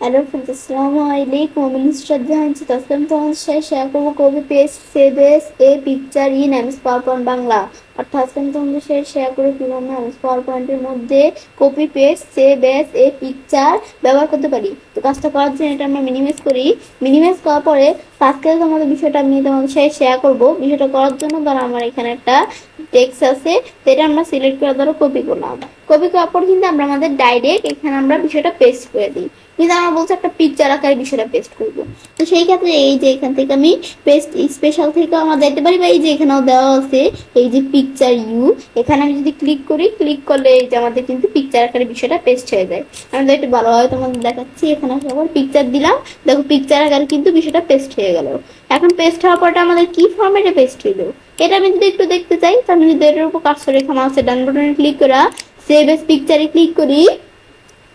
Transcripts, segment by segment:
Hello friends, Assalamualaikum. I'm Shraddha Hanchi Taslim তোমাদের সাথে share করব copy paste save as a picture in MS PowerPoint Bangla. অর্থাৎ আজকে আমি তোমাদের সাথে শেয়ার করব কিভাবে এমএস পাওয়ার পয়েন্টের মধ্যে copy paste save as a picture ব্যবহার করতে পারি। তো কাজটা করার জন্য এটা আমরা মিনিমাইজ করি। মিনিমাইজ করার পরে আজকে তোমাদের বিষয়টা আমি তোমাদের সাথে শেয়ার করব। বিষয়টা করার জন্য ধরো আমার এখানে একটা টেক্সট আছে, সেটা আমরা সিলেক্ট করে ধরো কপি করলাম। কপি করার পর কিন্তু আমরা আমাদের ডাইরেক্ট এখানে আমরা বিষয়টা পেস্ট করে দিই। কিন্তু আমরা বলছি একটা পিকচার আকারে বিষয়টা পেস্ট করবো। তো সেই ক্ষেত্রে এই যে এখান থেকে আমি পেস্ট স্পেশাল থেকে আমরা দেখতে পারি, বা এই যে এখানেও দেওয়া আছে এই যে পিকচার ইউ, এখানে আমি যদি ক্লিক করি, ক্লিক করলে এই যে আমাদের কিন্তু পিকচার আকারে বিষয়টা পেস্ট হয়ে যায়। আমি তো একটু ভালোভাবে তোমাদের দেখাচ্ছি। এখানে সবার পিকচার দিলাম, দেখো পিকচার আকারে কিন্তু বিষয়টা পেস্ট হয়ে গেল। এখন পেস্ট হওয়ার পরটা আমাদের কি ফরম্যাটে পেস্ট হইলো এটা আমি যদি একটু দেখতে চাই, তাহলে যদি এটার উপর কার্সর রেখা মাউসের ডান বাটনে ক্লিক করা সেভ এস পিকচারে ক্লিক করি,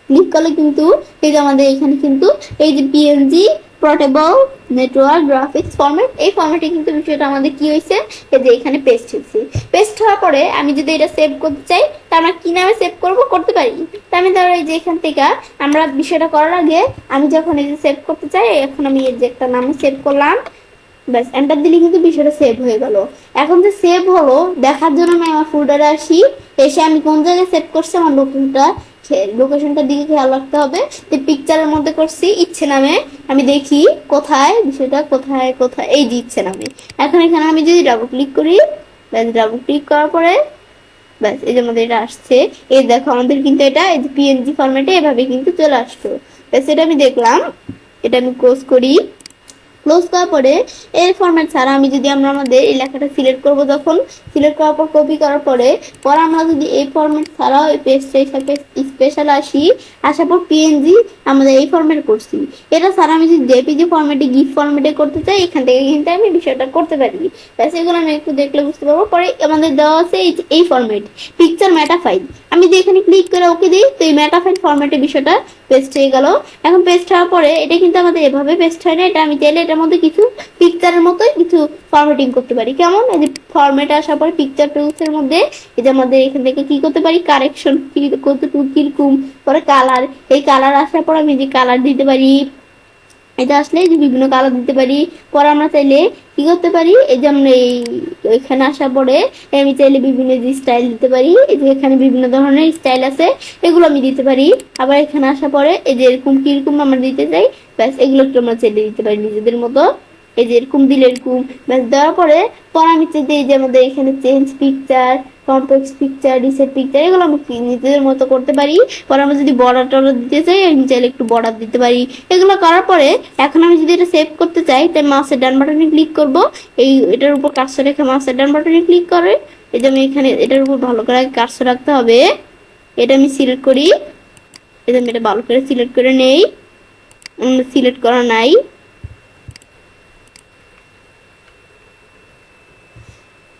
ক্লিক করলে কিন্তু এই যে আমাদের এখানে কিন্তু এই যে PNG portable network graphics format, এই ফরম্যাটে কিন্তু বিষয়টা আমাদের কি হয়েছে, এই যে এখানে পেস্ট হয়েছে। পেস্ট হওয়ার পরে আমি যদি এটা সেভ করতে চাই, তা আমরা কি নামে সেভ করতে পারি। তা আমি ধরো এই যে এখান থেকে আমরা বিষয়টা করার আগে আমি যখন এই যে সেভ করতে চাই, এখন আমি এই যে একটা নামে সেভ করলাম, ব্যাস এন্টার দিলে কিন্তু বিষয়টা সেভ হয়ে গেল। এখন যে সেভ হলো দেখার জন্য আমি আমার ফোল্ডারে আসি, এসে আমি কোন জায়গায় সেভ করছি আমার লোকেশনটার দিকে খেয়াল রাখতে হবে। যে পিকচারের মধ্যে করছি ইচ্ছে নামে, আমি দেখি কোথায় বিষয়টা, কোথায় কোথায়, এই যে ইচ্ছে নামে। এখন এখানে আমি যদি ডাবল ক্লিক করি, ব্যাস ডাবল ক্লিক করার পরে ব্যাস এই যে আমাদের এটা আসছে। এই দেখো আমাদের কিন্তু এটা এই যে পিএনজি ফরম্যাটে এভাবে কিন্তু চলে আসতো। ব্যাস এটা আমি দেখলাম, এটা আমি ক্লোজ করি। ক্লোজ করার পরে এর ফরম্যাট ছাড়া আমি যদি আমরা আমাদের এই লেখাটা সিলেক্ট করব, তখন সিলেক্ট করার পর কপি করার পরে আমরা যদি এই ফরম্যাট ছাড়াও এই পেজটা হিসাবে স্পেশাল আসার পর পিএনজি আমাদের এই ফরম্যাট করছি, এটা ছাড়া আমি যদি জেপিজি ফরম্যাটে গিফট ফরম্যাটে করতে চাই, এখান থেকে কিন্তু আমি বিষয়টা করতে পারি। ব্যাস এগুলো আমি একটু দেখলে বুঝতে পারবো। পরে আমাদের দেওয়া আছে এই ফরম্যাট পিকচার মেটা ফাইল, আমি যদি এখানে ক্লিক করে ওকে দিই, তো এই মেটা ফাইল ফরম্যাটে বিষয়টা পেস্ট হয়ে গেল। এখন পেস্ট হওয়ার পরে এটা কিন্তু আমাদের এভাবে পেস্ট হয় না, এটা আমি চাইলে এটার মধ্যে কিছু পিকচারের মতোই কিছু ফরম্যাটিং করতে পারি। কেমন, এই যে ফরম্যাট আসার পরে পিকচার টুলস এর মধ্যে এই যে আমাদের এখান থেকে কি করতে পারি, কারেকশন কতটুকু কিরকম, পরে কালার, এই কালার আসার পর আমি যে কালার দিতে পারি, এটা আসলে যে বিভিন্ন কালার দিতে পারি। পরে আমরা চাইলে কি করতে পারি, এই যে আমরা এই এখানে আসার পরে আমি চাইলে বিভিন্ন যে স্টাইল দিতে পারি, এই যে এখানে বিভিন্ন ধরনের স্টাইল আছে, এগুলো আমি দিতে পারি। আবার এখানে আসার পরে এই যে এরকম কিরকম আমরা দিতে চাই, ব্যাস এগুলো একটু আমরা চাইলে দিতে পারি নিজেদের মতো। এই যে এরকম দিলে এরকম, ব্যাস দেওয়ার পরে আমি চাইতে এই যে আমাদের এখানে change picture, complex picture, reset picture, এগুলো আমি নিজেদের মতো করতে পারি। পরে আমরা যদি বর্ডার টর্ডার দিতে চাই, আমি চাইলে একটু বর্ডার দিতে পারি। এগুলো করার পরে এখন আমি যদি এটা সেভ করতে চাই, তাই মাউসের ডান বাটনে ক্লিক করব, এই এটার উপর কার্সর রেখে মাউসের ডান বাটনে ক্লিক করে এই যে আমি এখানে এটার উপর ভালো করে কার্সর রাখতে হবে, এটা আমি সিলেক্ট করি। এই যে আমি এটা ভালো করে সিলেক্ট করে নেই, সিলেক্ট করা নাই।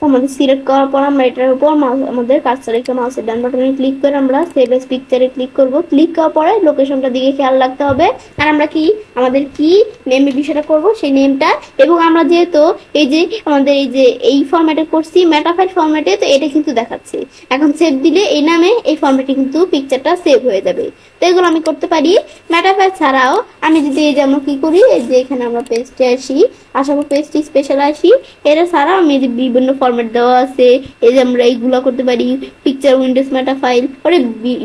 আমাদের সিলেক্ট করার পর আমরা এটার উপর আমাদের কার্সর রেখে মাউসের ডান বাটনে ক্লিক করে আমরা সেভ এস পিকচারে ক্লিক করব। ক্লিক করার পরে লোকেশনটার দিকে খেয়াল রাখতে হবে, আর আমরা কি আমাদের কি নেমের বিষয়টা করব সেই নেমটা। এবং আমরা যেহেতু এই যে আমাদের এই যে এই ফরম্যাটে করছি মেটাফাইল ফরম্যাটে, তো এটা কিন্তু দেখাচ্ছে। এখন সেভ দিলে এই নামে এই ফরম্যাটে কিন্তু পিকচারটা সেভ হয়ে যাবে। তো এগুলো আমি করতে পারি। মেটাফাইল ছাড়াও আমি যদি এই যে আমরা কি করি, এই যে এখানে আমরা পেজটে আসি, আসার পর পেজটি স্পেশাল আসি, এটা ছাড়াও আমি যে বিভিন্ন ফরম্যাট দেওয়া আছে, এই যে আমরা এইগুলা করতে পারি, পিকচার উইন্ডোজ মেটা ফাইল, পরে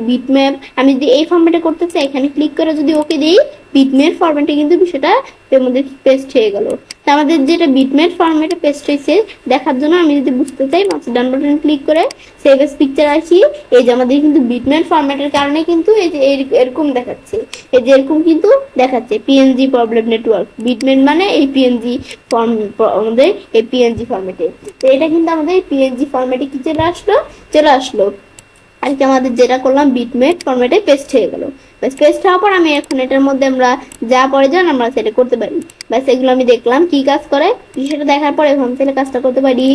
বিটম্যাপ। আমি যদি এই ফরম্যাটে করতে চাই, এখানে ক্লিক করে যদি ওকে দিই, বিটম্যাপ ফরম্যাটে কিন্তু বিষয়টা আমাদের পেস্ট হয়ে গেল। আমাদের যেটা বিটম্যাপ ফরম্যাটে পেস্ট হয়েছে দেখার জন্য আমি যদি বুঝতে চাই, মাউসের ডান বাটন ক্লিক করে সেভ এস পিকচার আসি, এই যে আমাদের কিন্তু বিটম্যাপ ফরম্যাটের কারণে কিন্তু এই যে এরকম দেখাচ্ছে, এই যে এরকম কিন্তু দেখাচ্ছে পিএনজি প্রবলেম নেটওয়ার্ক। বিটম্যাপ মানে এই পিএনজি ফর্ম, আমাদের এই পিএনজি ফরম্যাটে। তো এটা কিন্তু আমাদের পিএনজি ফরম্যাটে কি চলে আসলো আর কি, আমাদের যেটা করলাম বিটম্যাপ ফরম্যাটে পেস্ট হয়ে গেল। ব্যাস পেস্ট হওয়ার পর আমি এখন এটার মধ্যে আমরা যা প্রয়োজন আমরা সেটা করতে পারি। ব্যাস এগুলো আমি দেখলাম কি কাজ করে, সেটা দেখার পর এখন তাহলে কাজটা করতে পারি।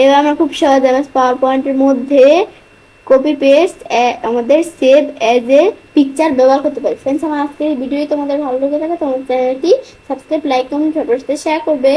এবার আমরা খুব সহজ এমএস পাওয়ার পয়েন্টের মধ্যে কপি পেস্ট আমাদের সেভ এজ এ পিকচার ব্যবহার করতে পারি। ফ্রেন্ডস, আমার আজকের ভিডিও তোমাদের ভালো লেগে থাকে তোমার চ্যানেলটি সাবস্ক্রাইব, লাইক, কমেন্ট, সবার সাথে শেয়ার করবে।